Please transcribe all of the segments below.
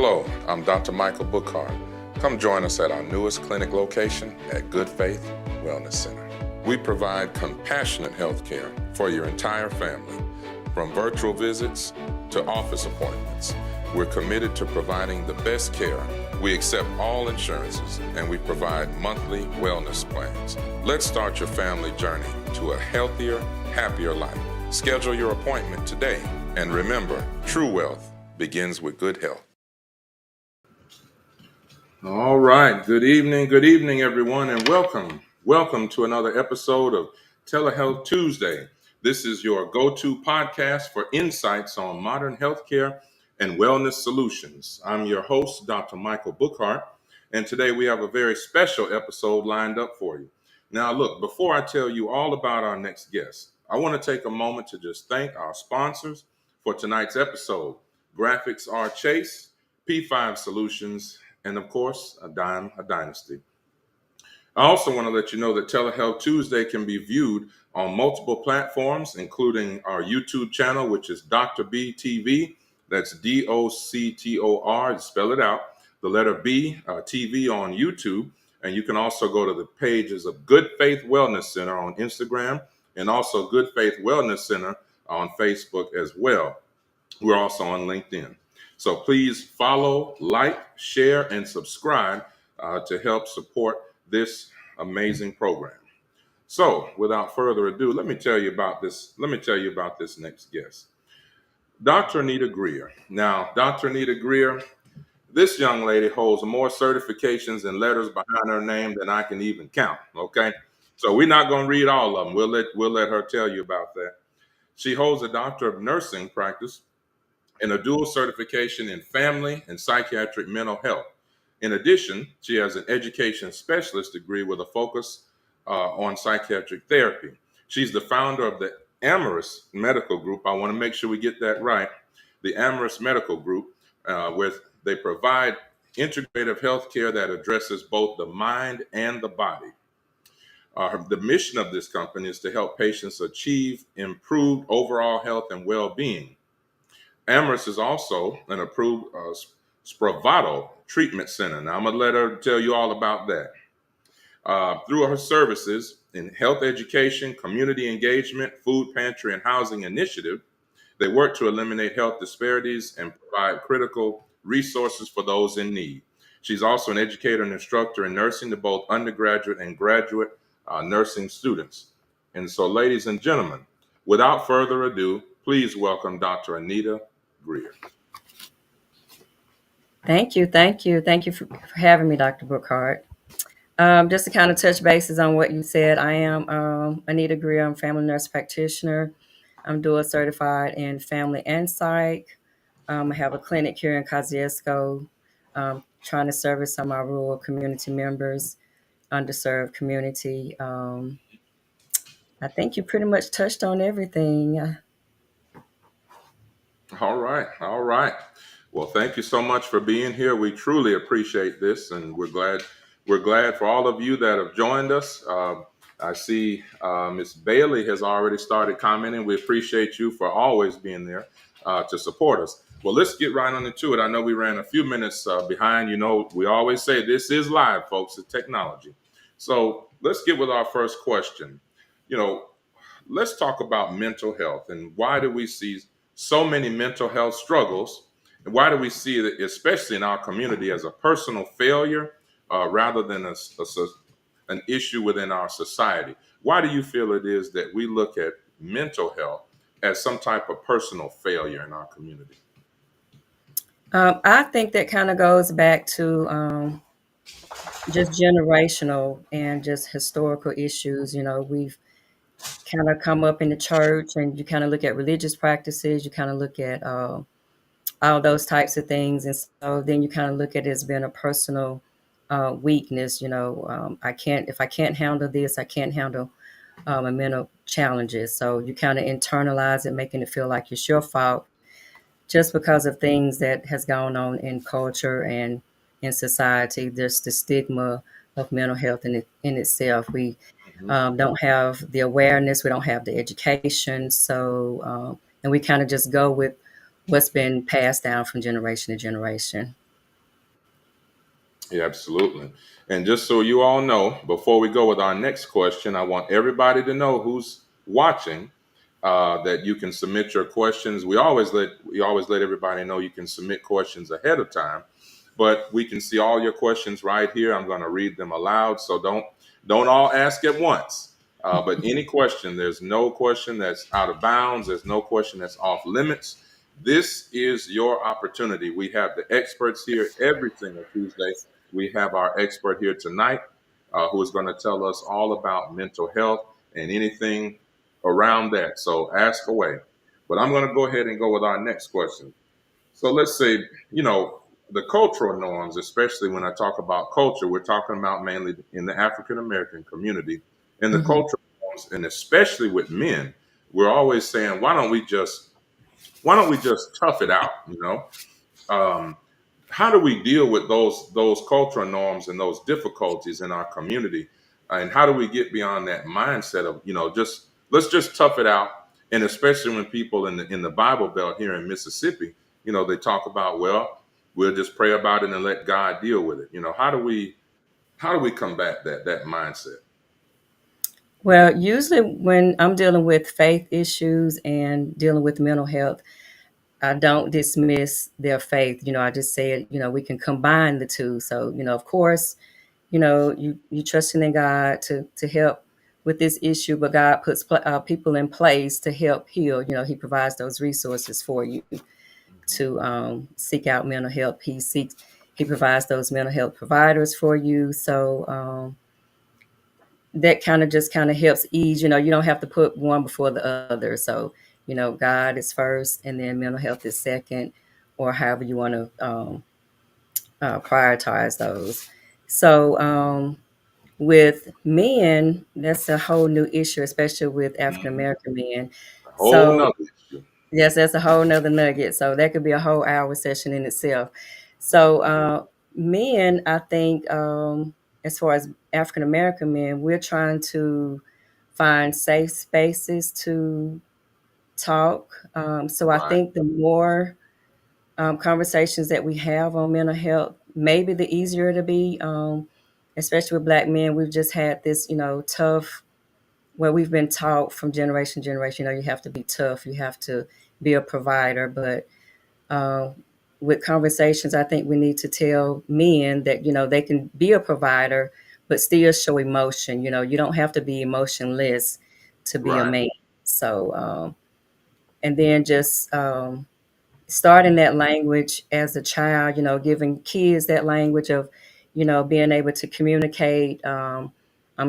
Hello, I'm Dr. Michael Bookhardt. Come join us at our newest clinic location at Good Faith Wellness Center. We provide compassionate health care for your entire family, from virtual visits to office appointments. We're committed to providing the best care. We accept all insurances, and we provide monthly wellness plans. Let's start your family journey to a healthier, happier life. Schedule your appointment today, and remember, true wealth begins with good health. All right. Good evening, everyone, and welcome. Welcome to another episode of Telehealth Tuesday. This is your go-to podcast for insights on modern healthcare and wellness solutions. I'm your host, Dr. Michael Bookhardt, and today we have a very special episode lined up for you. Now, look, before I tell you all about our next guest, I want to take a moment to just thank our sponsors for tonight's episode. Graphics R Chase, P5 Solutions, and of course, a Dynasty. I also want to let you know that Telehealth Tuesday can be viewed on multiple platforms, including our YouTube channel, which is Dr. B TV. That's DOCTOR, spell it out, the letter B, TV on YouTube. And you can also go to the pages of Good Faith Wellness Center on Instagram and also Good Faith Wellness Center on Facebook as well. We're also on LinkedIn. So please follow, like, share, and subscribe to help support this amazing program. So without further ado, let me tell you about this next guest. Dr. Anita Greer. Now, Dr. Anita Greer, this young lady holds more certifications and letters behind her name than I can even count, okay? So we're not going to read all of them. We'll let her tell you about that. She holds a Doctor of Nursing Practice and a dual certification in family and psychiatric mental health. In addition, she has an education specialist degree with a focus on psychiatric therapy. She's the founder of the Amorous Medical Group. I want to make sure we get that right. The Amorous Medical Group, where they provide integrative health care that addresses both the mind and the body. The mission of this company is to help patients achieve improved overall health and well-being. Amorous is also an approved Spravato treatment center. Now, I'm going to let her tell you all about that. Through her services in health education, community engagement, food pantry, and housing initiative, they work to eliminate health disparities and provide critical resources for those in need. She's also an educator and instructor in nursing to both undergraduate and graduate nursing students. And so, ladies and gentlemen, without further ado, please welcome Dr. Anita Greer. Thank you for having me, Dr. Bookhardt. Just to kind of touch bases on what you said, I am Anita Greer. I'm a family nurse practitioner. I'm dual certified in family and psych. I have a clinic here in Kosciuszko, trying to service some of our rural community members, underserved community. I think you pretty much touched on everything. All right. Well, thank you so much for being here. We truly appreciate this, and we're glad for all of you that have joined us. I see Ms. Bailey has already started commenting. We appreciate you for always being there to support us. Well, let's get right on into it. I know we ran a few minutes behind. You know, we always say this is live, folks, it's technology. So let's get with our first question. You know, let's talk about mental health and why do we see so many mental health struggles? And why do we see it, especially in our community, as a personal failure rather than an issue within our society? Why do you feel it is that we look at mental health as some type of personal failure in our community? I think that kind of goes back to just generational and just historical issues. You know, we've kind of come up in the church, and you kind of look at religious practices, you kind of look at all those types of things. And so then you kind of look at it as being a personal weakness. You know, if I can't handle this, I can't handle my mental challenges. So you kind of internalize it, making it feel like it's your fault just because of things that has gone on in culture and in society. There's the stigma of mental health in itself. We don't have the awareness, we don't have the education. So, and we kind of just go with what's been passed down from generation to generation. Yeah, absolutely. And just so you all know, before we go with our next question, I want everybody to know who's watching that you can submit your questions. We always let everybody know you can submit questions ahead of time, but we can see all your questions right here. I'm going to read them aloud, so don't all ask at once. But any question, there's no question that's out of bounds. There's no question that's off limits. This is your opportunity. We have the experts here every single Tuesday. We have our expert here tonight who is going to tell us all about mental health and anything around that. So ask away. But I'm going to go ahead and go with our next question. So let's say, the cultural norms, especially when I talk about culture, we're talking about mainly in the African American community and the Hmm. cultural norms, and especially with men, we're always saying, why don't we just tough it out, Um, how do we deal with those cultural norms and those difficulties in our community, and how do we get beyond that mindset of just let's just tough it out? And especially when people in the Bible Belt here in Mississippi, they talk about, well, we'll just pray about it and let God deal with it. How do we combat that mindset? Well, usually when I'm dealing with faith issues and dealing with mental health, I don't dismiss their faith. I just say, we can combine the two. So, of course, you trusting in God to help with this issue, but God puts people in place to help heal. He provides those resources for you to seek out mental health. He provides those mental health providers for you. So that kind of helps ease. You don't have to put one before the other. So God is first, and then mental health is second, or however you want to prioritize those. So with men, that's a whole new issue, especially with African Mhm. American men. A whole So nother issue. yes, that's a whole nother nugget. So that could be a whole hour session in itself. So men, I think, as far as African American men, we're trying to find safe spaces to talk. So I Right, think the more conversations that we have on mental health, maybe the easier it'll be. Especially with Black men, we've just had this, tough. Well, we've been taught from generation to generation. You have to be tough. You have to be a provider. But uh, with conversations, I think we need to tell men that they can be a provider, but still show emotion. You don't have to be emotionless to be a right, man. So, and then just starting that language as a child, giving kids that language of, being able to communicate. I'm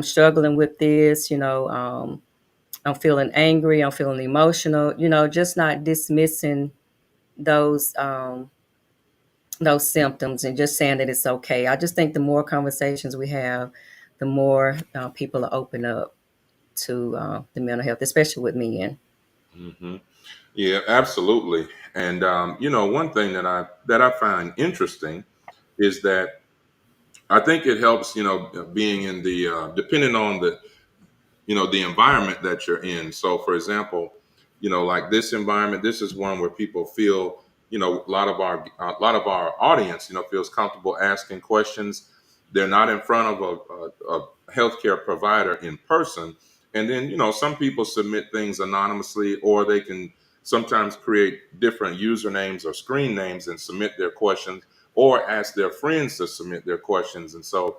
struggling with this, I'm feeling angry, I'm feeling emotional, just not dismissing those those symptoms and just saying that it's okay. I just think the more conversations we have, the more people are open up to the mental health, especially with men. hmm yeah, absolutely. And one thing that I find interesting is that I think it helps, being in the depending on the environment that you're in. So, for example, like this environment, this is one where people feel, a lot of our audience, feels comfortable asking questions. They're not in front of a healthcare provider in person. And then, some people submit things anonymously, or they can sometimes create different usernames or screen names and submit their questions, or ask their friends to submit their questions. And so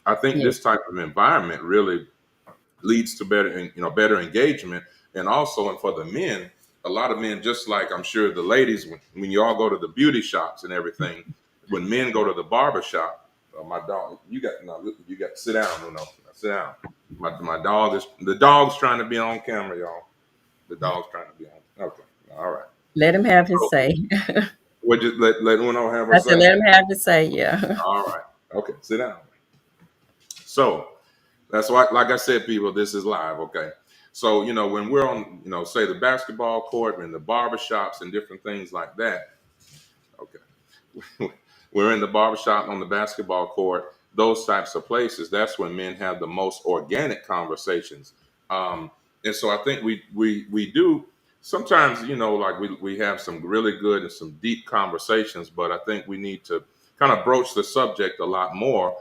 I think Yeah. this type of environment really leads to better engagement. And also, and for the men, a lot of men, just like I'm sure the ladies, when you all go to the beauty shops and everything, when men go to the barber shop, my dog, you got no, you got sit down, sit down. My the dog's trying to be on camera, y'all. The dog's trying to be on. Okay, all right. Let him have his So say. we'll just let Uno have her I said, say. let him have his say. Yeah. All right. Okay, sit down. So that's why, like I said, people, this is live, okay? So, when we're on, say the basketball court and the barber shops and different things like that, okay, we're in the barbershop on the basketball court, those types of places, that's when men have the most organic conversations. Um, and so I think we do sometimes, like we have some really good and some deep conversations, but I think we need to kind of broach the subject a lot more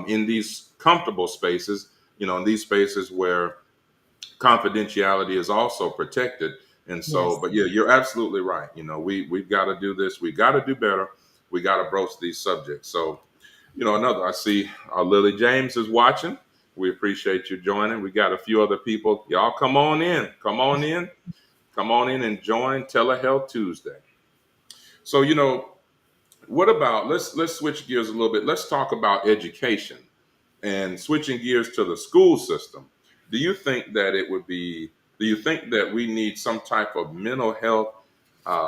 in these comfortable spaces, in these spaces where confidentiality is also protected. And so, Yes. but yeah, you're absolutely right. We've got to do this. We got to do better. We got to broach these subjects. So, another, I see Lily James is watching. We appreciate you joining. We got a few other people. Y'all come on in. Come on in. Come on in and join Telehealth Tuesday. So, what about let's switch gears a little bit. Let's talk about education and switching gears to the school system. Do you think that it would be? Do you think that we need some type of mental health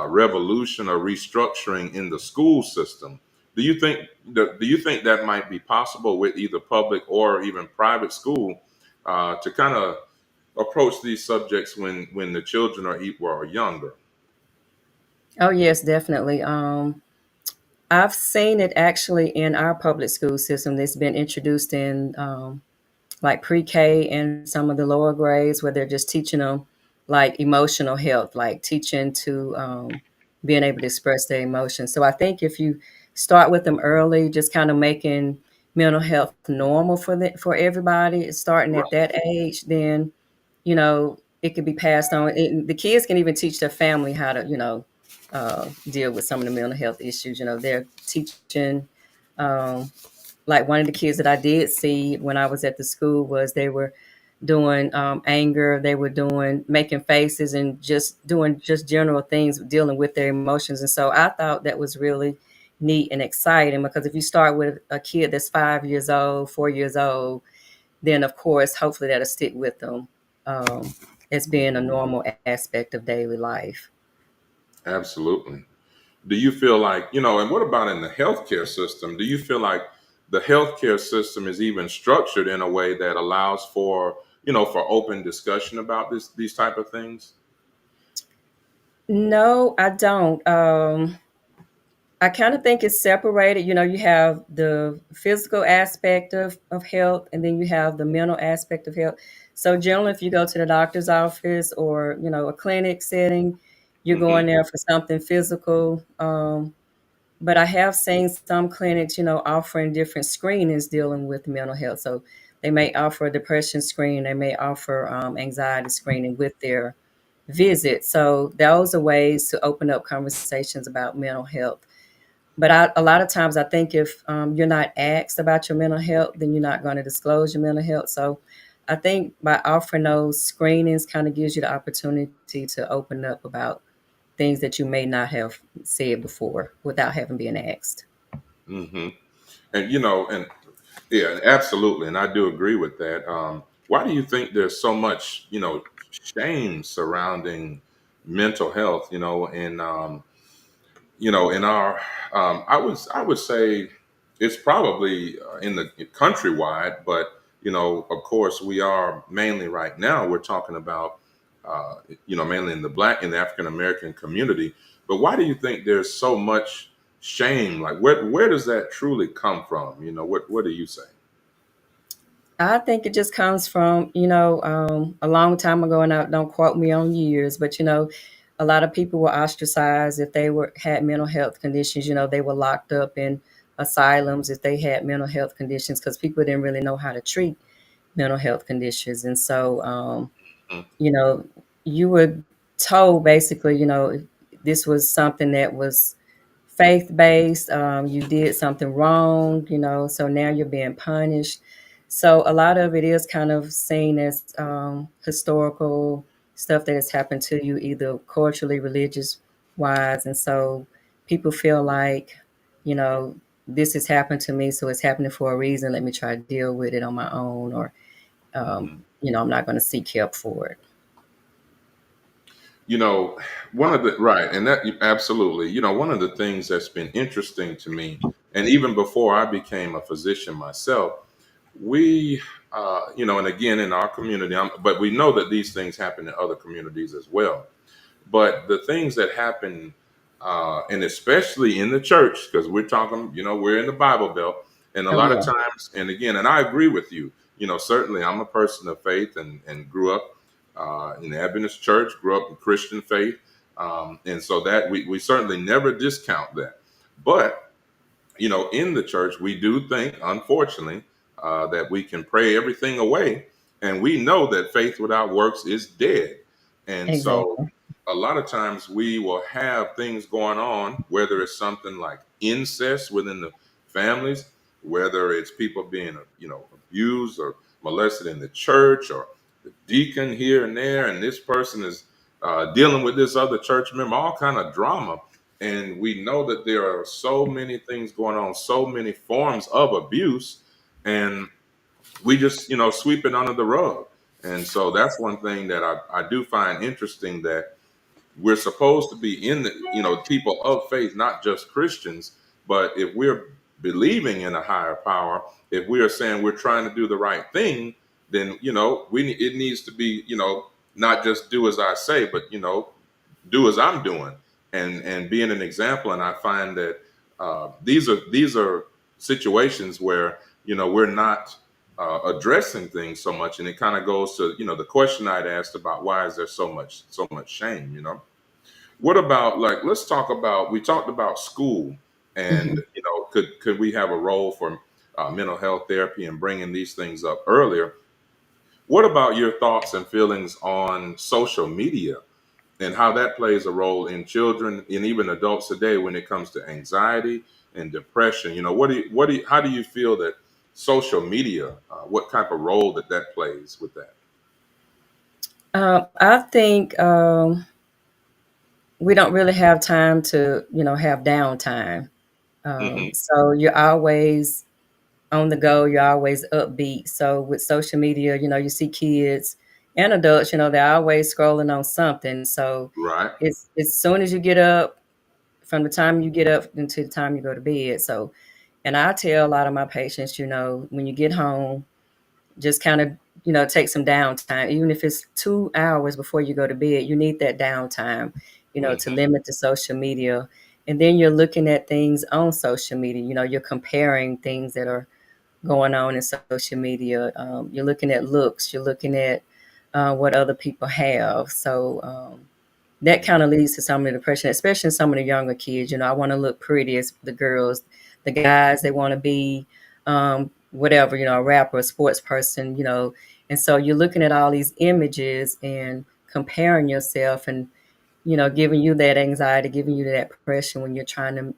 revolution or restructuring in the school system? Do you think that might be possible with either public or even private school to kind of approach these subjects when the children are equal or younger? Oh, yes, definitely. I've seen it actually in our public school system. That's been introduced in like pre-K and some of the lower grades where they're just teaching them like emotional health, like teaching to being able to express their emotions. So I think if you start with them early, just kind of making mental health normal for everybody, starting Right. at that age, then it could be passed on. The kids can even teach their family how to deal with some of the mental health issues. They're teaching. Um, like one of the kids that I did see when I was at the school was they were doing anger, they were doing making faces and just doing just general things dealing with their emotions. And so I thought that was really neat and exciting because if you start with a kid that's 5 years old, 4 years old, then of course hopefully that'll stick with them as being a normal aspect of daily life. Absolutely. Do you feel like, and what about in the healthcare system? Do you feel like the healthcare system is even structured in a way that allows for open discussion about these type of things? No, I don't. I kind of think it's separated. You have the physical aspect of health, and then you have the mental aspect of health. So generally, if you go to the doctor's office or, a clinic setting, you're Hmm. going there for something physical. But I have seen some clinics, offering different screenings dealing with mental health. So they may offer a depression screen, they may offer anxiety screening with their visit. So those are ways to open up conversations about mental health. But a lot of times, I think if you're not asked about your mental health, then you're not going to disclose your mental health. So I think by offering those screenings kind of gives you the opportunity to open up about things that you may not have said before without having been asked. Hmm. And and yeah, absolutely, and I do agree with that. Why do you think there's so much shame surrounding mental health? In our I would say it's probably in the countrywide, but of course we are mainly right now we're talking about mainly in the African American community. But why do you think there's so much shame? Like where does that truly come from? What do you say? I think it just comes from, a long time ago, and don't quote me on years, but a lot of people were ostracized if they had mental health conditions. They were locked up in asylums if they had mental health conditions because people didn't really know how to treat mental health conditions. And so, Mm. you know, you were told basically, this was something that was faith based. You did something wrong, so now you're being punished. So a lot of it is kind of seen as historical stuff that has happened to you, either culturally, religious wise. And so people feel like, you know, this has happened to me, so it's happening for a reason. Let me try to deal with it on my own, or, Mhm. I'm not going to seek help for it. You know, one of the right, and that absolutely, one of the things that's been interesting to me, and even before I became a physician myself, we, and again in our community, but we know that these things happen in other communities as well. But the things that happen, and especially in the church, because we're talking, we're in the Bible Belt, and a Oh, lot of yeah. times, and again, and I agree with you. Certainly, I'm a person of faith and grew up in the Adventist church, grew up in Christian faith, and so that we certainly never discount that. But in the church, we do think, unfortunately, that we can pray everything away. And we know that faith without works is dead. And so Exactly. a lot of times we will have things going on, whether it's something like incest within the families, whether it's people being, abused or molested in the church, or the deacon here and there, and this person is dealing with this other church member, all kind of drama. And we know that there are so many things going on, so many forms of abuse, and we just, sweep it under the rug. And so that's one thing that I do find interesting, that we're supposed to be in the, people of faith, not just Christians. But if we're believing in a higher power, if we are saying we're trying to do the right thing, then, it needs to be, not just do as I say, but, do as I'm doing, and being an example. And I find that these are situations where, we're not addressing things so much. And it kind of goes to, the question I'd asked about, why is there so much shame. What about, like, let's talk about, we talked about school, and Mhm. could we have a role for mental health therapy and bringing these things up earlier? What about your thoughts and feelings on social media and how that plays a role in children and even adults today when it comes to anxiety and depression? How do you feel that social media, what type of role that plays with that? I think we don't really have time to, have downtime. Hmm. So you're always on the go, you're always upbeat. So with social media, you see kids and adults, they're always scrolling on something. So Right. it's as soon as you get up, from the time you get up until the time you go to bed. So, and I tell a lot of my patients, when you get home, just kind of, take some downtime. Even if it's 2 hours before you go to bed, you need that downtime, to Hmm. limit the social media. And then you're looking at things on social media, you're comparing things that are going on in social media. You're looking at looks, you're looking at what other people have. So that kind of leads to some of the depression, especially in some of the younger kids. I want to look pretty as the girls, the guys, they want to be whatever, a rapper, a sports person, And so you're looking at all these images and comparing yourself, and, giving you that anxiety, giving you that depression when you're trying to,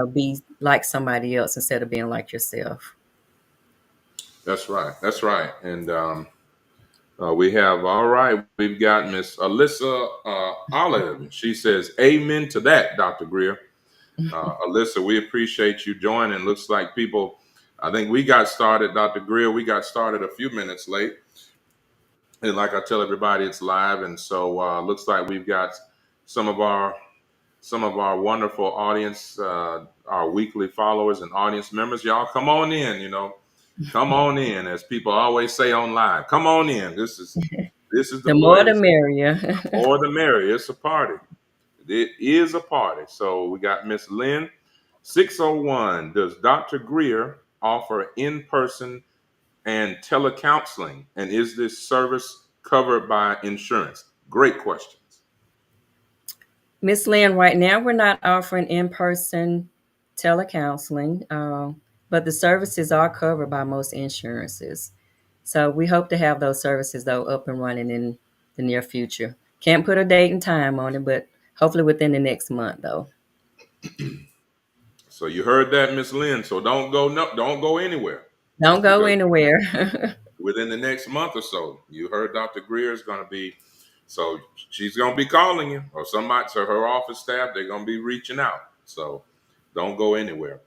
be like somebody else instead of being like yourself. That's right. That's right. And we have, all right, we've got Miss Alyssa Olive. She says, amen to that, Dr. Greer. Alyssa, we appreciate you joining. Looks like people, I think we got started, Dr. Greer, we got started a few minutes late. And like I tell everybody, it's live. And so looks like we've got some of our wonderful audience, our weekly followers and audience members. Y'all come on in, come on in, as people always say on live. Come on in. This is the The more the place. merrier. More the merrier. It's a party. It is a party. So we got Miss Lynn, 601. Does Dr. Greer offer in-person and telecounseling? And is this service covered by insurance? Great questions. Miss Lynn, right now we're not offering in-person telecounseling, but the services are covered by most insurances. So we hope to have those services though up and running in the near future. Can't put a date and time on it, but hopefully within the next month though. So you heard that, Miss Lynn. So don't go, no, don't go anywhere, Don't go because anywhere. within the next month or so, you heard Dr. Greer is going to be, so she's going to be calling you, or somebody, so her office staff, they're going to be reaching out. So don't go anywhere.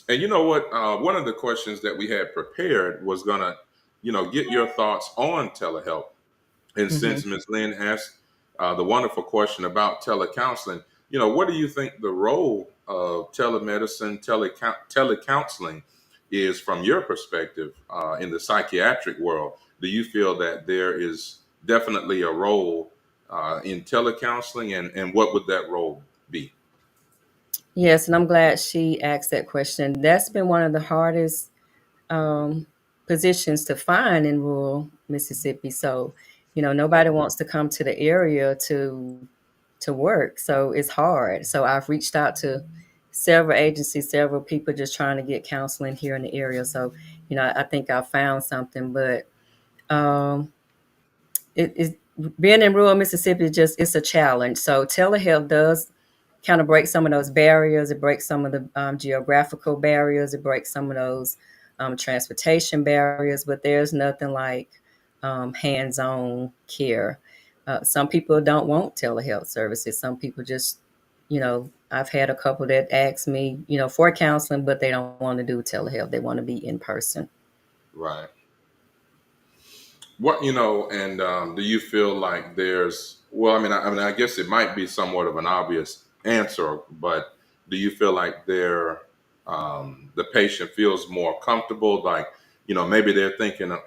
And you know what? One of the questions that we had prepared was going to, get your thoughts on telehealth. And Mhm. since Ms. Lynn asked the wonderful question about telecounseling, what do you think the role of telemedicine, telecounseling is from your perspective in the psychiatric world? Do you feel that there is definitely a role in telecounseling, and what would that role be? Yes, and I'm glad she asked that question. That's been one of the hardest um, positions to find in rural Mississippi. So, nobody wants to come to the area to work. So it's hard. So I've reached out to several agencies, several people just trying to get counseling here in the area. So, I think I found something, but um, it being in rural Mississippi is just it's a challenge. So telehealth does kind of break some of those barriers. It breaks some of the geographical barriers. It breaks some of those transportation barriers. But there's nothing like hands-on care. Some people don't want telehealth services. Some people just, I've had a couple that ask me, for counseling, but they don't want to do telehealth. They want to be in person. Right. What and do you feel like there's? Well, I guess it might be somewhat of an obvious answer, but do you feel like the patient feels more comfortable? Like, maybe they're thinking,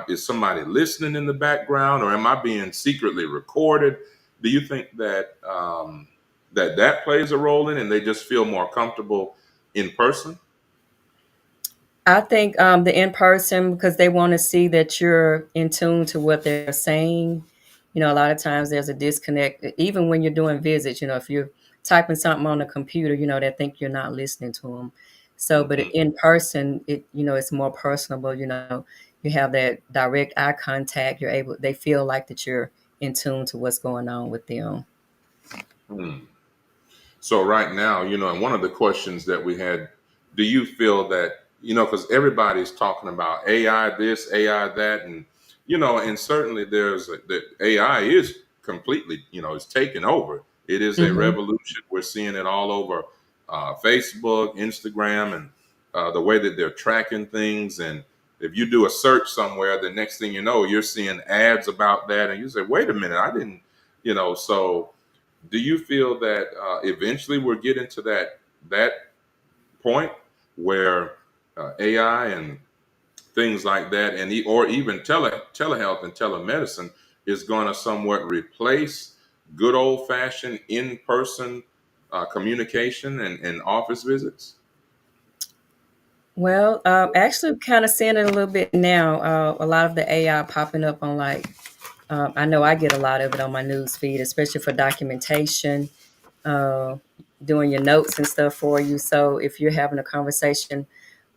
is somebody listening in the background, or am I being secretly recorded? Do you think that that plays a role in, and they just feel more comfortable in person? I think the in person because they want to see that you're in tune to what they're saying. A lot of times there's a disconnect, even when you're doing visits. If you're typing something on the computer, they think you're not listening to them. So, but Hmm. in person, it's more personable. You have that direct eye contact. They feel like that you're in tune to what's going on with them. So right now, and one of the questions that we had, do you feel that, because everybody's talking about AI this, AI that, and certainly the AI is completely, it's taken over. It is a Hmm. revolution. We're seeing it all over Facebook, Instagram, and the way that they're tracking things. And if you do a search somewhere, the next thing you know, you're seeing ads about that, and you say, "Wait a minute, I didn't," so do you feel that eventually we're getting to that point where AI and things like that, and or even telehealth and telemedicine is going to somewhat replace good old fashioned in person communication and office visits? Well, actually, kind of seeing it a little bit now. A lot of the AI popping up on like I know I get a lot of it on my news feed, especially for documentation, uh, doing your notes and stuff for you. So if you're having a conversation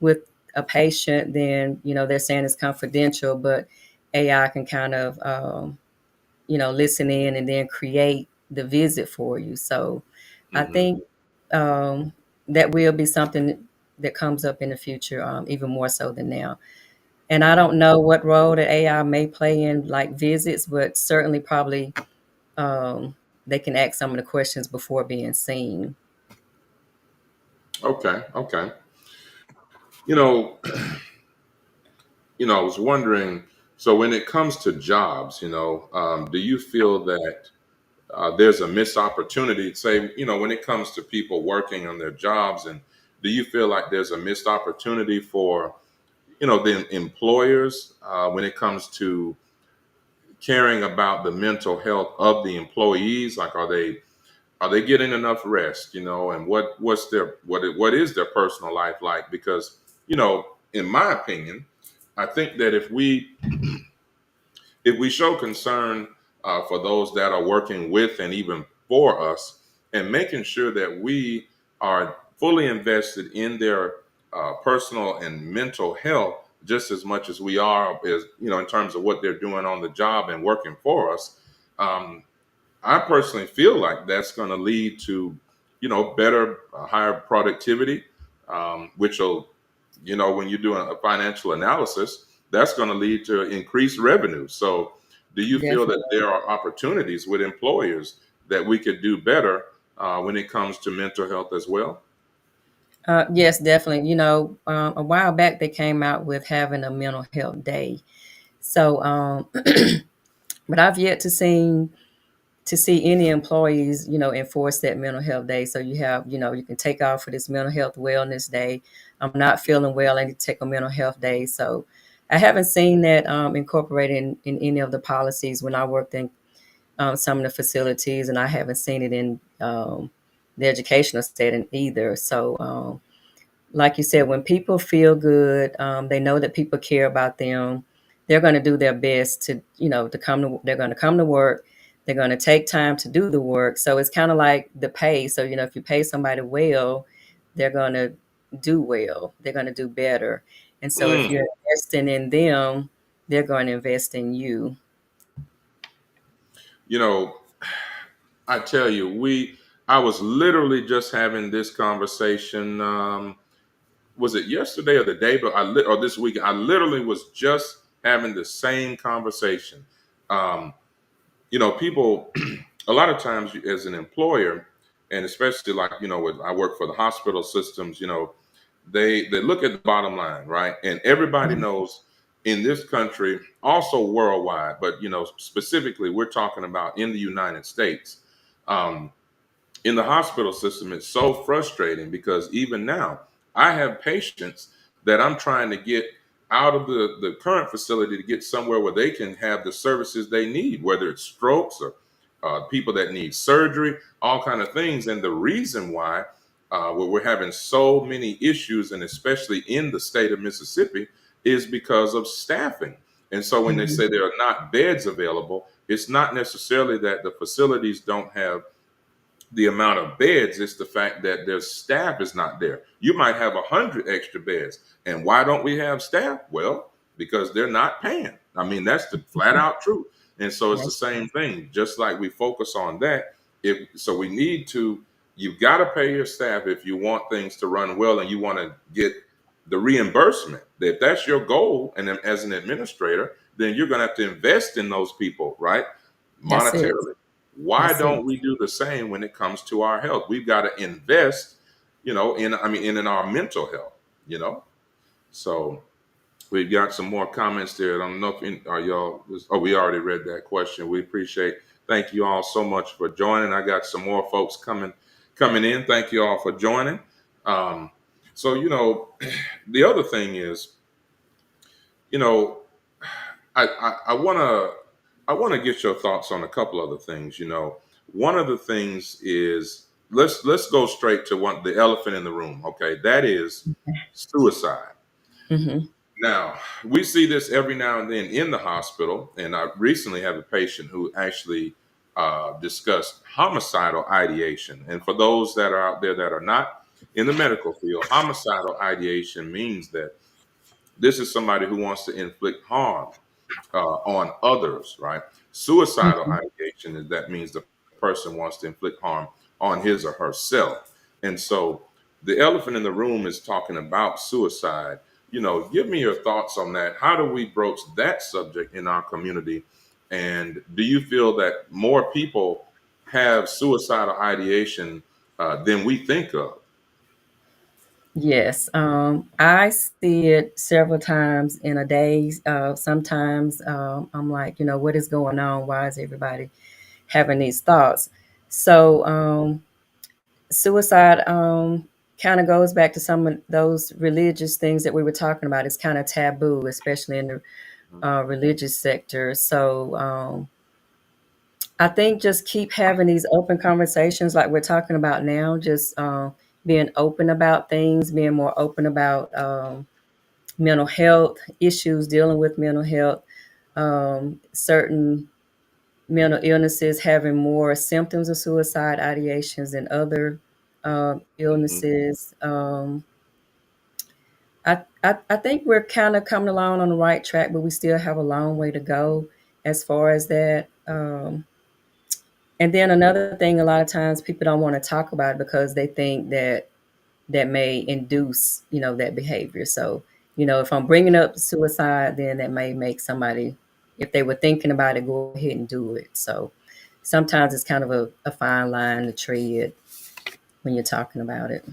with a patient, then they're saying it's confidential, but AI can kind of listen in and then create the visit for you. So I Hmm. think um, that will be something that comes up in the future, even more so than now. And I don't know what role that AI may play in like visits, but certainly probably um, they can ask some of the questions before being seen. Okay, okay. You know, I was wondering. So when it comes to jobs, do you feel that there's a missed opportunity, say, when it comes to people working on their jobs, and do you feel like there's a missed opportunity for, the employers when it comes to caring about the mental health of the employees? Like, are they getting enough rest, and what is their personal life like? Because, in my opinion, I think that if we show concern for those that are working with and even for us, and making sure that we are fully invested in their personal and mental health just as much as we are, as in terms of what they're doing on the job and working for us. um, I personally feel like that's going to lead to, better, higher productivity, which will, when you're doing a financial analysis, that's going to lead to increased revenue. So, do you feel that Definitely. there are opportunities with employers that we could do better when it comes to mental health as well? Yes, definitely. A while back they came out with having a mental health day. So, but I've yet to see any employees, enforce that mental health day. So you can take off for this mental health wellness day. I'm not feeling well. I need to take a mental health day. So I haven't seen that incorporated in any of the policies when I worked in some of the facilities, and I haven't seen it in the educational setting either. So, like you said, when people feel good, they know that people care about them. They're going to do their best to come to. They're going to come to work. They're going to take time to do the work. So it's kind of like the pay. So if you pay somebody well, they're going to do well. They're going to do better. And so if Mm. you're investing in them, they're going to invest in you. You know, I tell you, I was literally just having this conversation. Was it yesterday or the day, but or this week? I literally was just having the same conversation. Um, People, a lot of times as an employer, and especially like, I work for the hospital systems, they look at the bottom line, right? And everybody Mhm. knows in this country, also worldwide, but, specifically we're talking about in the United States. Um, in the hospital system, it's so frustrating because even now I have patients that I'm trying to get out of the current facility to get somewhere where they can have the services they need, whether it's strokes or people that need surgery, all kind of things. And the reason why we're having so many issues, and especially in the state of Mississippi, is because of staffing. And so when they Mhm. say there are not beds available, it's not necessarily that the facilities don't have the amount of beds. It's the fact that their staff is not there. You might have 100 extra beds. And why don't we have staff? Well, because they're not paying. I mean, that's the flat out truth. And so it's the That's same thing. Just like we focus on that, we need to, you've got to pay your staff if you want things to run well and you want to get the reimbursement. If that's your goal, and then as an administrator, then you're going to have to invest in those people, right? that's it. Monetarily. Why That's it. don't we do the same when it comes to our health? We've got to invest, in our mental health, you know. So we've got some more comments there. I don't know if are y'all. Oh, we already read that question. We appreciate. Thank you all so much for joining. I got some more folks coming in. Thank you all for joining. Um, so the other thing is, you know, I want to get your thoughts on a couple other things. One of the things is, let's go straight to the elephant in the room. Okay, that is suicide. Hmm. Now, we see this every now and then in the hospital, and I recently have a patient who actually discussed homicidal ideation. And for those that are out there that are not in the medical field, homicidal ideation means that this is somebody who wants to inflict harm on others, right? Suicidal Hmm. ideation is that means the person wants to inflict harm on his or herself. And so the elephant in the room is talking about suicide. Give me your thoughts on that. How do we broach that subject in our community? And do you feel that more people have suicidal ideation than we think of? Yes, I see it several times in a day. Sometimes I'm like, what is going on? Why is everybody having these thoughts? So, suicide kind of goes back to some of those religious things that we were talking about. It's kind of taboo, especially in the religious sector. So, I think just keep having these open conversations like we're talking about now, just being open about things, being more open about mental health issues, dealing with mental health, certain mental illnesses having more symptoms of suicide ideations than other Mhm. illnesses. I think we're kind of coming along on the right track, but we still have a long way to go as far as that. And then another thing, a lot of times people don't want to talk about it because they think that that may induce, that behavior. So, if I'm bringing up suicide, then that may make somebody, if they were thinking about it, go ahead and do it. So sometimes it's kind of a fine line to tread when you're talking about it.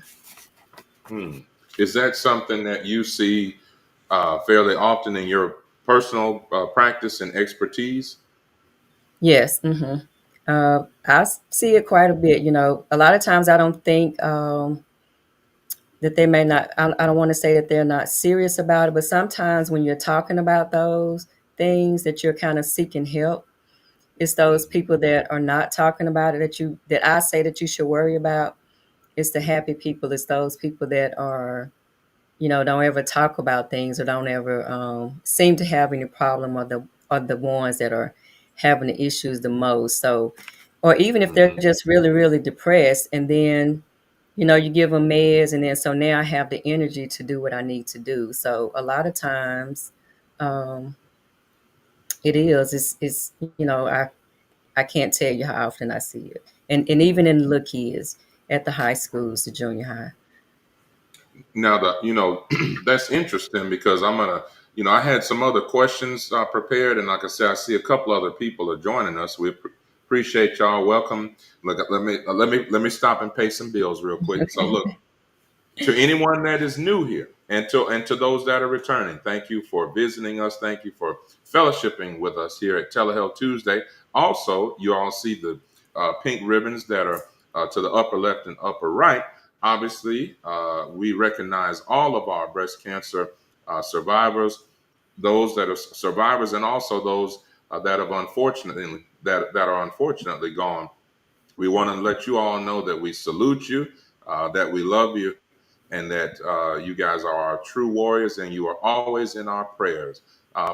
Hmm. Is that something that you see fairly often in your personal practice and expertise? Yes. See it quite a bit. A lot of times I don't think that they may not, I don't want to say that they're not serious about it, but sometimes when you're talking about those things that you're kind of seeking help, it's those Mhm. people that are not talking about it that I say that you should worry about. It's the happy people. It's those people that are, don't ever talk about things or don't ever seem to have any problem, or the ones that are having the issues the most. So, or even if they're Mhm. just really, really depressed, and then you give them meds, and then so now I have the energy to do what I need to do. So a lot of times, um, it's I can't tell you how often I see it, and even in little kids at the high schools, the junior high. Now, that's interesting because I had some other questions prepared, and like I said, I see a couple other people are joining us. We appreciate y'all. Welcome. Look, let me stop and pay some bills real quick. So, look, to anyone that is new here, and to those that are returning, thank you for visiting us. Thank you for fellowshipping with us here at Telehealth Tuesday. Also, you all see the pink ribbons that are to the upper left and upper right. Obviously, we recognize all of our breast cancer survivors, those that are survivors, and also those that are unfortunately gone. We want to let you all know that we salute you, that we love you, and that you guys are our true warriors, and you are always in our prayers.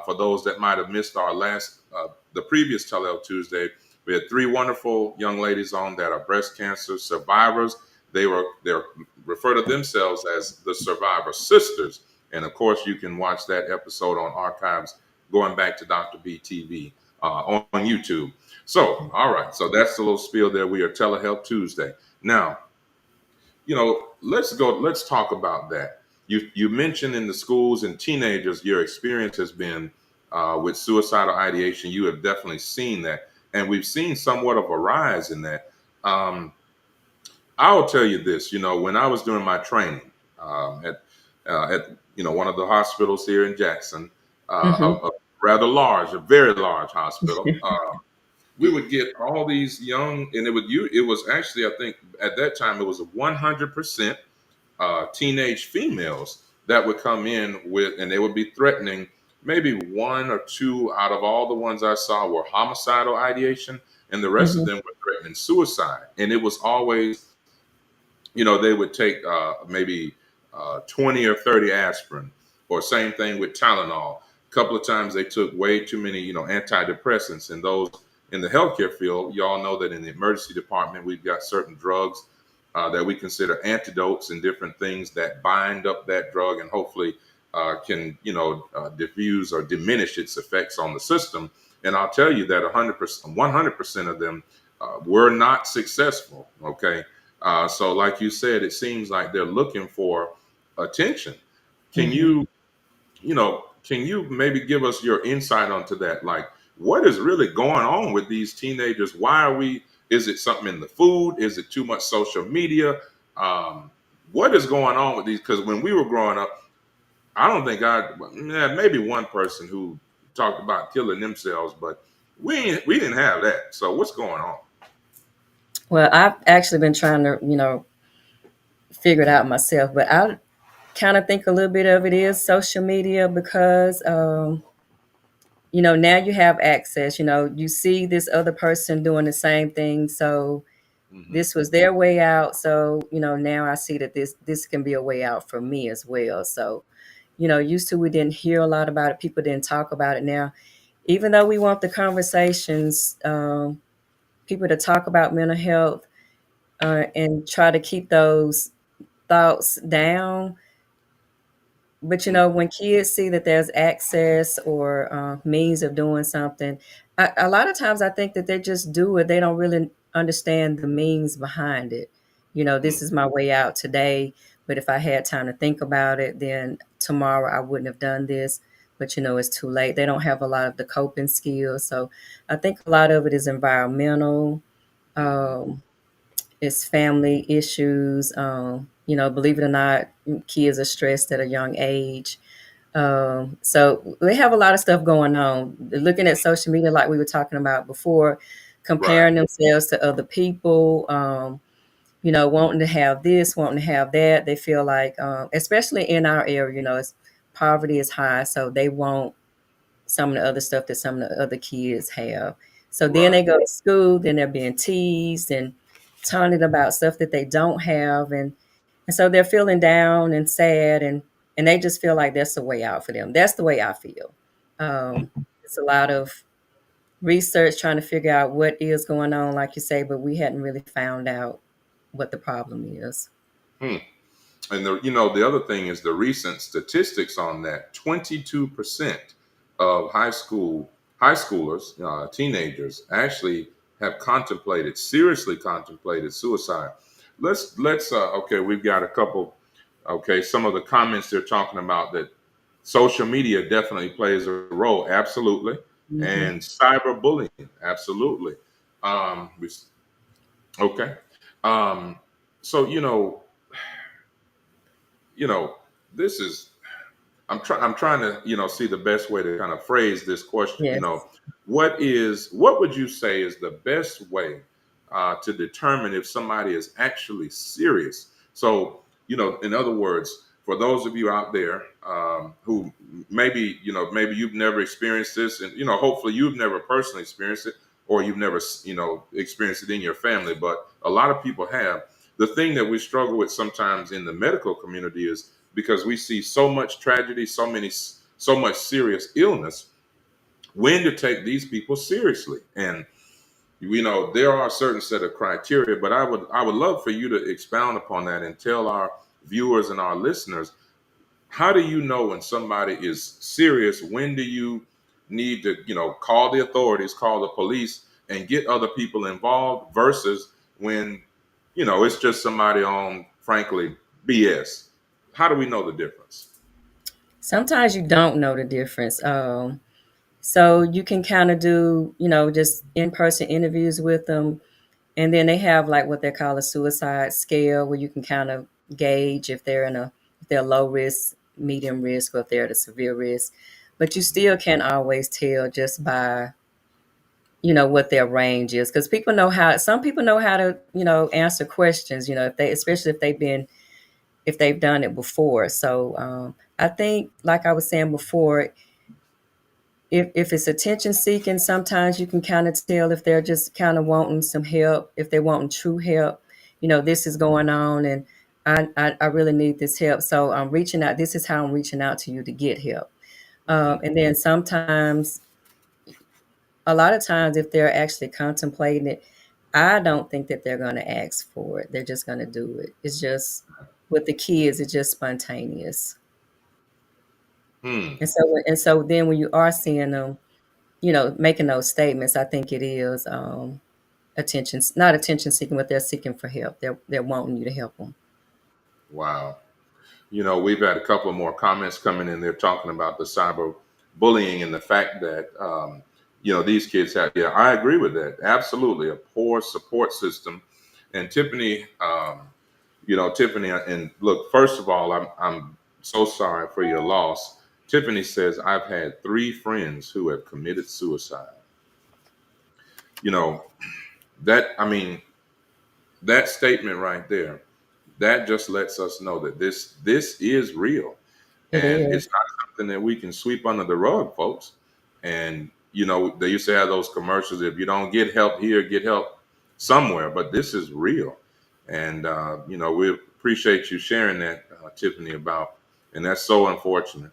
For those that might have missed the previous Telehealth Tuesday, we had three wonderful young ladies on that are breast cancer survivors. They refer to themselves as the Survivor Sisters, and of course, you can watch that episode on archives going back to Dr. BTV on YouTube. So, all right. So that's the little spiel there. We are Telehealth Tuesday. Now, let's go. Let's talk about that. You mentioned in the schools and teenagers, your experience has been with suicidal ideation. You have definitely seen that, and we've seen somewhat of a rise in that. Um, I will tell you this. When I was doing my training at one of the hospitals here in Jackson, Hmm. a rather large, a very large hospital. We would get all these young, and it was actually, I think at that time it was 100% teenage females that would come in with, and they would be threatening. Maybe one or two out of all the ones I saw were homicidal ideation, and the rest of Hmm. them were threatening suicide. And it was always, they would take maybe 20 or 30 aspirin, or same thing with Tylenol. A couple of times they took way too many, antidepressants. And those in the healthcare field, y'all know that in the emergency department, we've got certain drugs that we consider antidotes and different things that bind up that drug and hopefully can, diffuse or diminish its effects on the system. And I'll tell you that 100% of them were not successful. Okay. So, like you said, it seems like they're looking for attention. Can Hmm. you maybe give us your insight onto that? Like, what is really going on with these teenagers? Why are we? Is it something in the food? Is it too much social media? Um, what is going on with these? Because when we were growing up, I don't think maybe one person who talked about killing themselves, but we didn't have that. So, what's going on? Well, I've actually been trying to figure it out myself, but I kind of think a little bit of it is social media because now you have access. You see this other person doing the same thing, so Hmm. this was their way out. So now I see that this can be a way out for me as well. So used to we didn't hear a lot about it. People didn't talk about it. Now, even though we want the conversations, people to talk about mental health and try to keep those thoughts down. But when kids see that there's access or means of doing something, a lot of times I think that they just do it. They don't really understand the means behind it. This is my way out today, but if I had time to think about it, then tomorrow I wouldn't have done this. But it's too late. They don't have a lot of the coping skills. So I think a lot of it is environmental. Hmm. Um, it's family issues. Believe it or not, kids are stressed at a young age. So they have a lot of stuff going on. Looking at social media, like we were talking about before, Right. comparing themselves to other people, wanting to have this, wanting to have that. They feel like, especially in our area, poverty is high, so they want some of the other stuff that some of the other kids have. So then Right. they go to school, then they're being teased and taunted about stuff that they don't have, and so they're feeling down and sad, and they just feel like that's the way out for them. That's the way I feel. It's a lot of research trying to figure out what is going on, like you say, but we hadn't really found out what the problem is. Hmm. And the other thing is the recent statistics on that. 22% of high schoolers, teenagers actually have seriously contemplated suicide. Let's okay, we've got a couple. Okay, some of the comments they're talking about that social media definitely plays a role, absolutely, Hmm. and cyberbullying, absolutely. We Okay. Um, so you know, this is I'm trying to, see the best way to kind of phrase this question. Yes. What would you say is the best way to determine if somebody is actually serious? So, in other words, for those of you out there who maybe you've never experienced this, and hopefully you've never personally experienced it, or you've never experienced it in your family, but a lot of people have. The thing that we struggle with sometimes in the medical community is because we see so much tragedy, so much serious illness, when to take these people seriously. And there are a certain set of criteria, but I would love for you to expound upon that and tell our viewers and our listeners, how do you know when somebody is serious? When do you need to, call the authorities, call the police, and get other people involved versus when, it's just somebody on, frankly, BS? How do we know the difference? Sometimes you don't know the difference. So you can kind of do, just in-person interviews with them. And then they have like what they call a suicide scale where you can kind of gauge if they're low risk, medium risk, or if they're at a severe risk. But you still can't always tell just by, what their range is. Because some people know how to, answer questions, especially if they've done it before. So I think, like I was saying before, if it's attention seeking, sometimes you can kind of tell if they're just kind of wanting some help, if they're wanting true help. This is going on, and I really need this help. So I'm reaching out. This is how I'm reaching out to you to get help. Hmm. And then sometimes, a lot of times, if they're actually contemplating it, I don't think that they're going to ask for it. They're just going to do it. It's just with the kids, it's just spontaneous. Hmm. And so then when you are seeing them, making those statements, I think it is not attention seeking, but they're seeking for help. They're wanting you to help them. Wow. We've had a couple of more comments coming in. They're talking about the cyber bullying and the fact that, these kids have, yeah, I agree with that. Absolutely. A poor support system. And Tiffany, and look, first of all, I'm so sorry for your loss. Tiffany says, I've had 3 friends who have committed suicide. You know, I mean, that statement right there, that just lets us know that this is real, It and is. it's not something that we can sweep under the rug, folks. And they used to have those commercials: if you don't get help here, get help somewhere. But this is real, and we appreciate you sharing that, Tiffany. And that's so unfortunate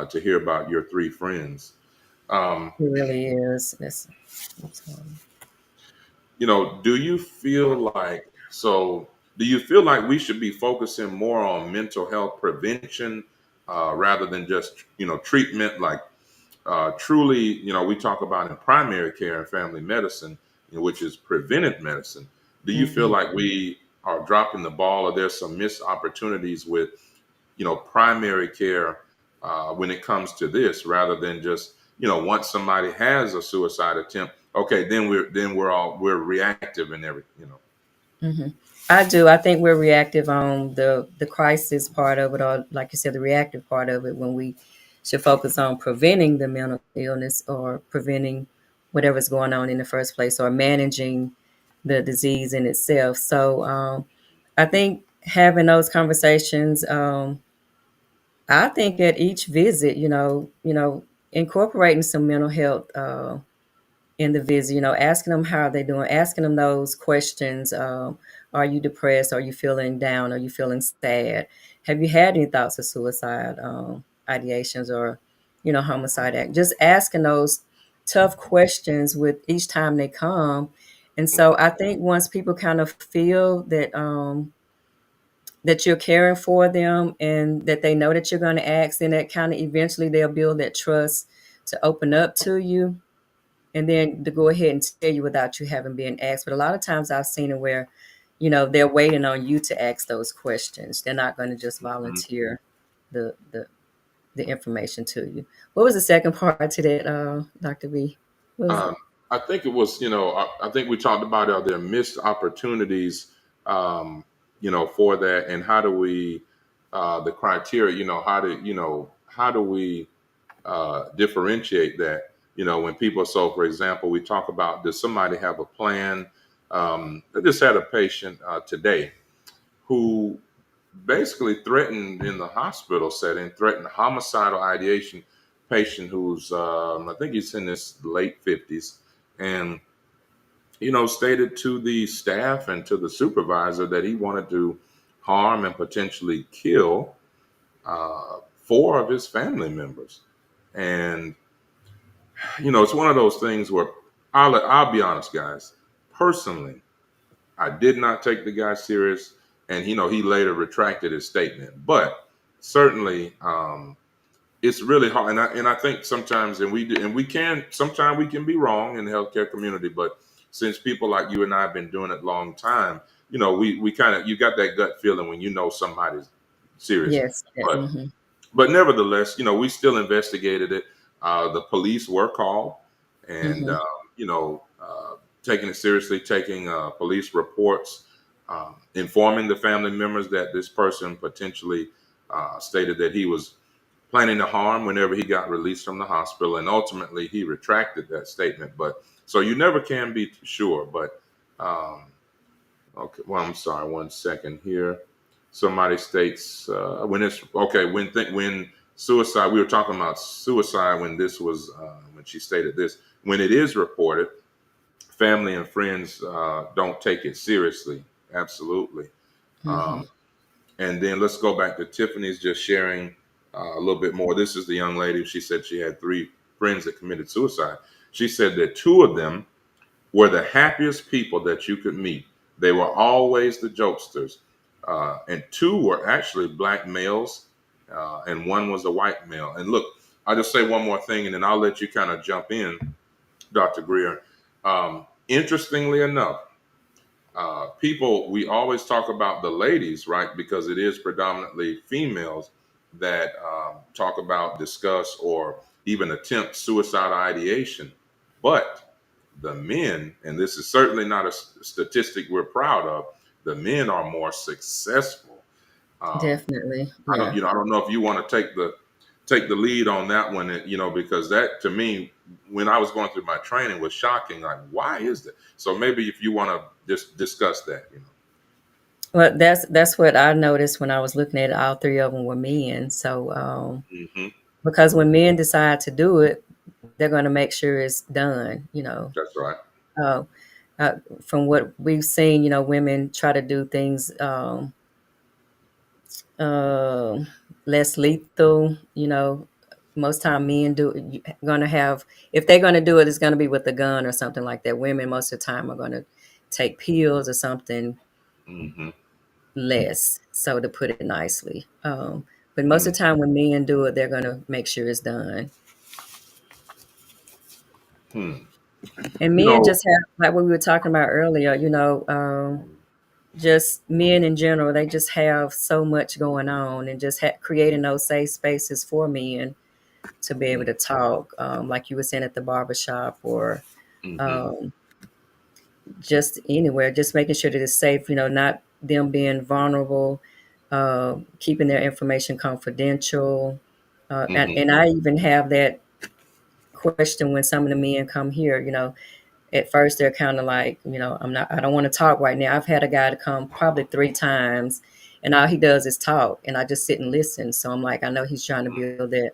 to hear about your 3 friends. Um, It really is. That's do you feel like so? Do you feel like we should be focusing more on mental health prevention rather than just treatment? Like truly, we talk about in primary care and family medicine, which is preventive medicine. Do you feel hmm like we are dropping the ball, or there's some missed opportunities with primary care when it comes to this, rather than just once somebody has a suicide attempt, okay, then we're reactive and everything, hmm I do. I think we're reactive on the crisis part of it, or like you said, the reactive part of it, when we should focus on preventing the mental illness or preventing whatever's going on in the first place, or managing the disease in itself. So I think having those conversations. I think at each visit, incorporating some mental health in the visit, asking them how they're doing, asking them those questions. Are you depressed? Are you feeling down? Are you feeling sad? Have you had any thoughts of suicide ideations, or, homicide act? Just asking those tough questions with each time they come. And so I think once people kind of feel that, that you're caring for them and that they know that you're going to ask, then that kind of eventually they'll build that trust to open up to you and then to go ahead and tell you without you having been asked. But a lot of times I've seen it where, they're waiting on you to ask those questions. They're not going to just Mhm. volunteer the the the information to you. What was the second part to that, Dr. B? What was Um, it? I think it was, I think we talked about are there missed opportunities, for that, and how do we, the criteria, how do we differentiate that, when people, so for example, we talk about, does somebody have a plan? I just had a patient today who basically threatened in the hospital setting, threatened homicidal ideation patient who's, I think he's in his late 50s, and, stated to the staff and to the supervisor that he wanted to harm and potentially kill four of his family members. And, it's one of those things where I'll be honest, guys, personally, I did not take the guy serious, and he later retracted his statement. But certainly, it's really hard, and I think sometimes, and we can sometimes we can be wrong in the healthcare community. But since people like you and I have been doing it a long time, we kind of, you got that gut feeling when somebody's serious. Yes. But Mm-hmm. nevertheless, we still investigated it. The police were called, and Mm-hmm. taking it seriously, taking police reports, informing the family members that this person potentially stated that he was planning to harm whenever he got released from the hospital, and ultimately he retracted that statement. But so you never can be sure. But um, okay, well, I'm sorry, one second here. Somebody states when it's okay when suicide. We were talking about suicide when this was when she stated this. When it is reported, family and friends don't take it seriously. Absolutely. Mm-hmm. Um, and then let's go back to Tiffany's just sharing a little bit more. This is the young lady. She said she had three friends that committed suicide. She said that two of them were the happiest people that you could meet. They were always the jokesters. And two were actually black males, and one was a white male. And look, I'll just say one more thing, and then I'll let you kind of jump in, Dr. Greer. Interestingly enough, people, we always talk about the ladies, right? Because it is predominantly females that talk about, discuss, or even attempt suicidal ideation. But the men, and this is certainly not a statistic we're proud of, the men are more successful. Um, Definitely. I don't, Yeah. I don't know if you want to take the lead on that one, because that to me, when I was going through my training, was shocking. Like, why is that? So maybe if you want to just discuss that. Well, that's what I noticed when I was looking at it. All three of them were men. So, Hmm. because when men decide to do it, they're going to make sure it's done. That's right. Uh, uh, from what we've seen, women try to do things uh, less lethal. Most time men gonna have, if they're gonna do it, it's gonna be with a gun or something like that. Women most of the time are gonna take pills or something Hmm. less. So to put it nicely, but most of Mm. the time when men do it, they're gonna make sure it's done. Hmm. And You men know, just have, like what we were talking about earlier. Just men in general, they just have so much going on, and just creating those safe spaces for men to be able to talk, like you were saying at the barbershop or mm-hmm. um, just anywhere, just making sure that it's safe, not them being vulnerable, keeping their information confidential. And, Hmm. and I even have that question when some of the men come here, at first they're kind of like, I don't want to talk right now. I've had a guy to come probably 3 times and all he does is talk and I just sit and listen. So I'm like, I know he's trying to build that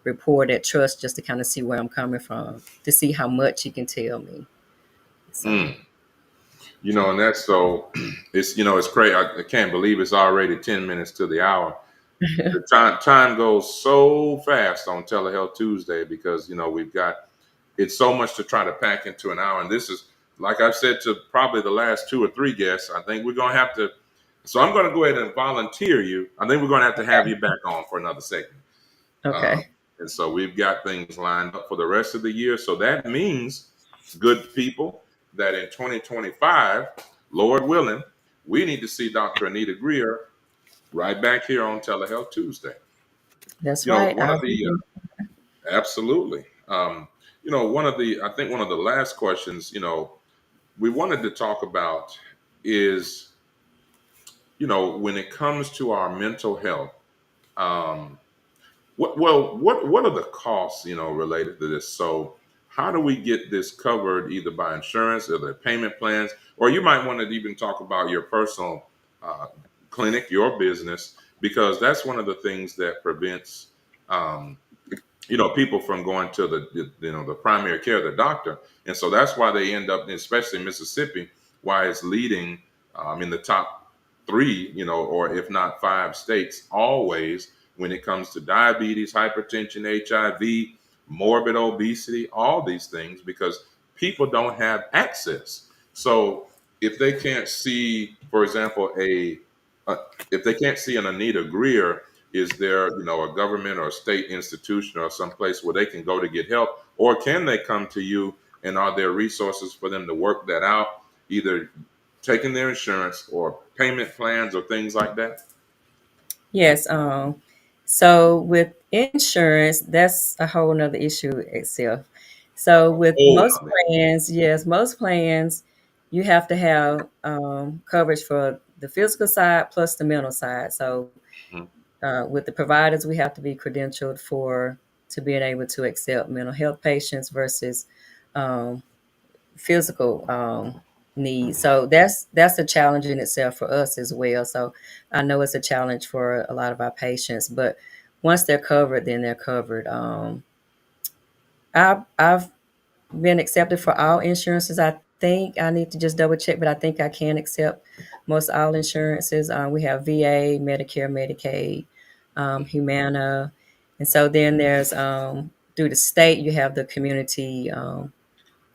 rapport, that trust, just to kind of see where I'm coming from, to see how much he can tell me. So, Mm. And that's so. It's crazy. I can't believe it's already 10 minutes to the hour. The time goes so fast on Telehealth Tuesday because we've got, it's so much to try to pack into an hour, and this is, like I've said to probably the last two or three guests, I think we're gonna have to So I'm going to go ahead and volunteer you. I think we're going to have you back on for another segment. Uh, Okay. and so we've got things lined up for the rest of the year. So that means, good people, that in 2025, Lord willing, we need to see Dr. Anita Greer right back here on Telehealth Tuesday. That's You know, right. one of I'll be the here. absolutely, I think one of the last questions, we wanted to talk about is, when it comes to our mental health, um, what are the costs, related to this? So how do we get this covered either by insurance or the payment plans, or you might want to even talk about your personal uh, clinic, your business, because that's one of the things that prevents um, people from going to the primary care, the doctor. And so that's why they end up, especially in Mississippi, why it's leading in the top three, or if not five states always when it comes to diabetes, hypertension, HIV, morbid obesity, all these things, because people don't have access. So if they can't see, for example, uh, if they can't see an Anita Greer, is there, a government or a state institution or some place where they can go to get help, or can they come to you, and are there resources for them to work that out, either taking their insurance or payment plans or things like that? Yes. So with insurance, that's a whole nother issue itself. So with Oh, most plans, yes, most plans, you have to have coverage for the physical side plus the mental side. So mhm, with the providers, we have to be credentialed for to being able to accept mental health patients versus um, physical needs. So that's a challenge in itself for us as well. So I know it's a challenge for a lot of our patients, but once they're covered, then they're covered. I've been accepted for all insurances. I think I need to just double check, but I think I can accept most all insurances. We have VA, Medicare, Medicaid, Humana, and so then there's through the state you have the community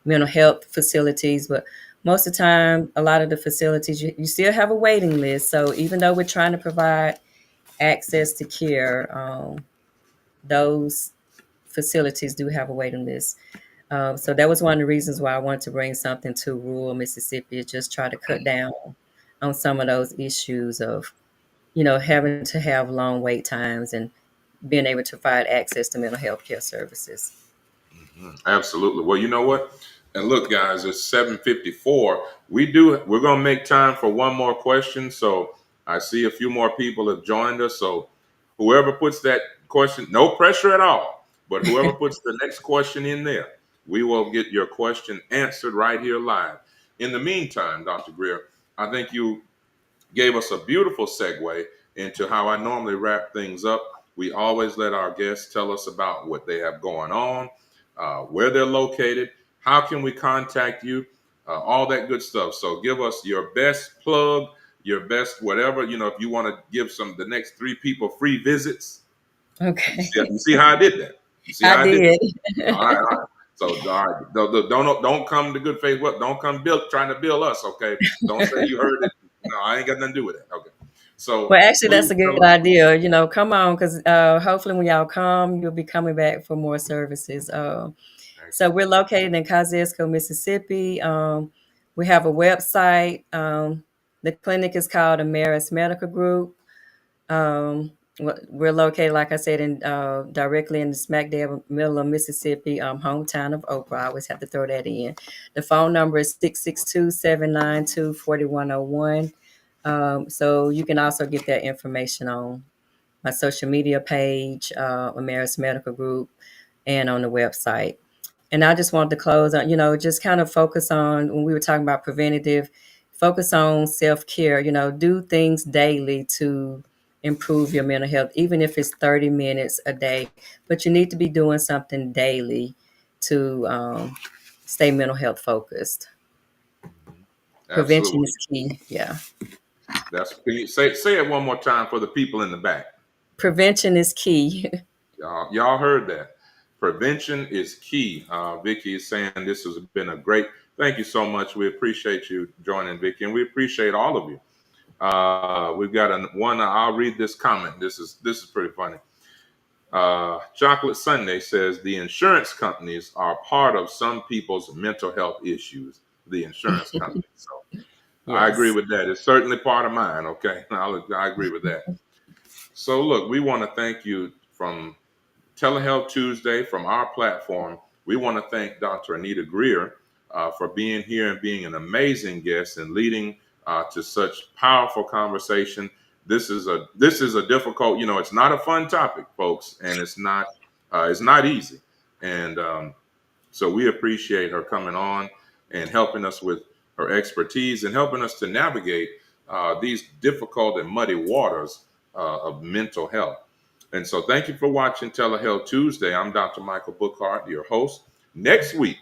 mental health facilities, but most of the time, a lot of the facilities you still have a waiting list. So even though we're trying to provide access to care, those facilities do have a waiting list. So that was one of the reasons why I wanted to bring something to rural Mississippi, is just try to cut down on some of those issues of, having to have long wait times and being able to provide access to mental health care services. absolutely. Well, you know what? And look, guys, it's 7:54. We're gonna make time for one more question. So I see a few more people have joined us. So whoever puts that question, no pressure at all, but whoever puts the next question in there, we will get your question answered right here live. In the meantime, Dr. Greer, I think you gave us a beautiful segue into how I normally wrap things up. We always let our guests tell us about what they have going on, where they're located, how can we contact you, all that good stuff. So give us your best plug, your best whatever. If you want to give the next three people free visits. You Okay. see how I did that? You see I how I did that? did. All right, all right. So, all right, don't come to good faith. What? Don't come trying to bill us. Okay. Don't say you heard it. No, I ain't got nothing to do with that. Okay. So Well, actually, that's please a tell good us. idea. Come on, because hopefully, when y'all come, you'll be coming back for more services. So Excellent. we're located in Kosciuszko, Mississippi. We have a website. The clinic is called Ameris Medical Group. We're located, like I said, in directly in the smack dab middle of Mississippi, hometown of Oprah. I always have to throw that in. The phone number is 662-792-4101. So you can also get that information on my social media page, Ameris Medical Group, and on the website. And I just wanted to close on, just kind of focus on when we were talking about preventative, focus on self care, do things daily to improve your mental health, even if it's 30 minutes a day. But you need to be doing something daily to stay mental health focused. Prevention Absolutely. is key. Yeah. Can you say it one more time for the people in the back? Prevention is key. Y'all heard that. Prevention is key. Vicky is saying this has been a great. Thank you so much. We appreciate you joining, Vicky, and we appreciate all of you. We've got one. I'll read this comment. This is pretty funny. Chocolate Sunday says the insurance companies are part of some people's mental health issues. The insurance companies. So I agree Yes. with that. It's certainly part of mine. Okay, I agree with that. So look, we want to thank you from Telehealth Tuesday, from our platform. We want to thank Dr. Anita Greer for being here and being an amazing guest and leading to such powerful conversation. This is a difficult, it's not a fun topic, folks, and it's not easy. And so we appreciate her coming on and helping us with her expertise and helping us to navigate these difficult and muddy waters of mental health. And so thank you for watching Telehealth Tuesday. I'm Dr. Michael Bookhardt, your host. Next week,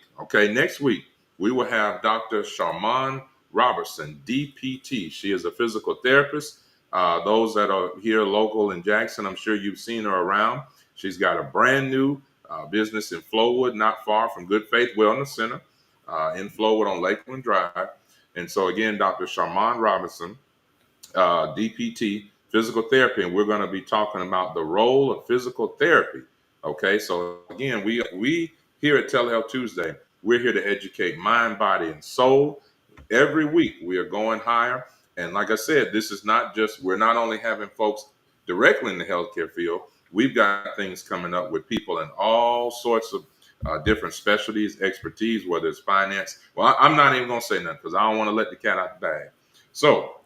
we will have Dr. Sharman Robertson, DPT. She is a physical therapist. Those that are here local in Jackson, I'm sure you've seen her around. She's got a brand new business in Flowood, not far from Good Faith Wellness Center in Flowood on Lakeland Drive. And so again, Dr. Sharman Robertson, DPT, physical therapy, and we're going to be talking about the role of physical therapy. Okay, so again, we here at Telehealth Tuesday, we're here to educate mind, body, and soul. Every week we are going higher, and like I said, this is not just, we're not only having folks directly in the healthcare field. We've got things coming up with people in all sorts of different specialties, expertise, whether it's finance. Well, I'm not even going to say nothing because I don't want to let the cat out the bag. So,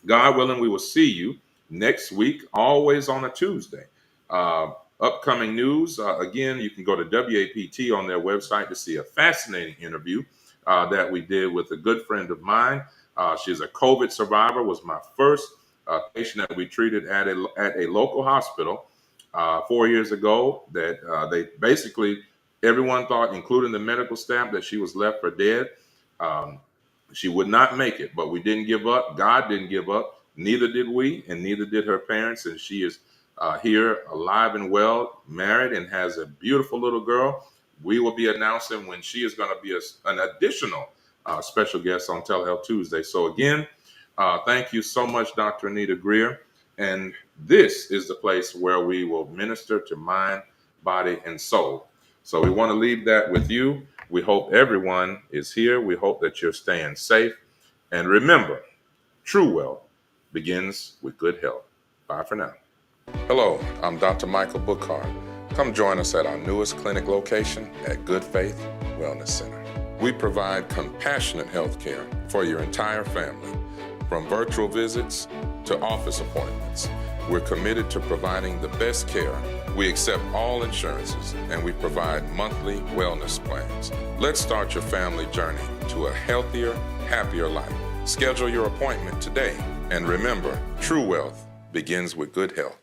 God willing, we will see you next week, always on a Tuesday. Upcoming news, again, you can go to WAPT on their website to see a fascinating interview that we did with a good friend of mine. She's a COVID survivor, was my first patient that we treated at a local hospital 4 years ago. That they basically, everyone thought, including the medical staff, that she was left for dead. She would not make it, but we didn't give up. God didn't give up. Neither did we, and neither did her parents. And she is here, alive and well, married, and has a beautiful little girl. We will be announcing when she is going to be an additional special guest on Telehealth Tuesday. So again, thank you so much, Dr. Anita Greer. And this is the place where we will minister to mind, body, and soul. So we want to leave that with you. We hope everyone is here. We hope that you're staying safe. And remember, true wealth begins with good health. Bye for now. Hello, I'm Dr. Michael Bookhardt. Come join us at our newest clinic location at Good Faith Wellness Center. We provide compassionate health care for your entire family, from virtual visits to office appointments. We're committed to providing the best care. We accept all insurances, and we provide monthly wellness plans. Let's start your family journey to a healthier, happier life. Schedule your appointment today. And remember, true wealth begins with good health.